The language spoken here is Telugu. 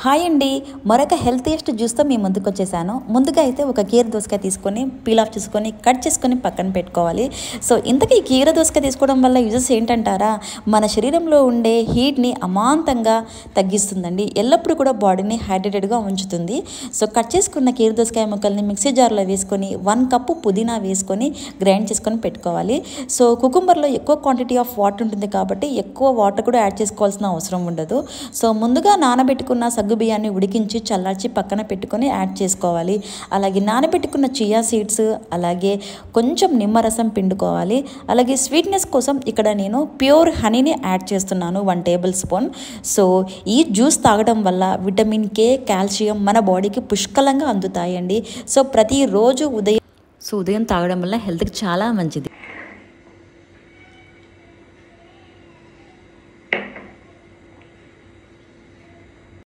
హాయ్ అండి, మరొక హెల్తీయెస్ట్ జ్యూస్తో మీ ముందుకు వచ్చేసాను. ముందుగా అయితే ఒక కీర దోసకాయ తీసుకొని పీల్ ఆఫ్ చేసుకొని కట్ చేసుకొని పక్కన పెట్టుకోవాలి. సో ఇంతకీ ఈ కీర దోసకాయ తీసుకోవడం వల్ల యూజెస్ ఏంటంటారా? మన శరీరంలో ఉండే హీట్ని అమాంతంగా తగ్గిస్తుందండి. ఎల్లప్పుడూ కూడా బాడీని హైడ్రేటెడ్గా ఉంచుతుంది. సో కట్ చేసుకున్న కీర దోసకాయ ముక్కల్ని మిక్సీ జార్లో వేసుకొని 1 కప్పు పుదీనా వేసుకొని గ్రైండ్ చేసుకొని పెట్టుకోవాలి. సో కుకుంబర్లో ఎక్కువ క్వాంటిటీ ఆఫ్ వాటర్ ఉంటుంది కాబట్టి ఎక్కువ వాటర్ కూడా యాడ్ చేసుకోవాల్సిన అవసరం ఉండదు. సో ముందుగా నానబెట్టుకున్న బియ్యాన్ని ఉడికించి చల్లార్చి పక్కన పెట్టుకొని యాడ్ చేసుకోవాలి. అలాగే నానబెట్టుకున్న చియా సీడ్స్, అలాగే కొంచెం నిమ్మరసం పిండుకోవాలి. అలాగే స్వీట్నెస్ కోసం ఇక్కడ నేను ప్యూర్ హనీని యాడ్ చేస్తున్నాను 1 టేబుల్ స్పూన్. సో ఈ జ్యూస్ తాగడం వల్ల విటమిన్ కే, కాల్షియం మన బాడీకి పుష్కలంగా అందుతాయండి. సో ప్రతిరోజు ఉదయం తాగడం వల్ల హెల్త్కి చాలా మంచిది.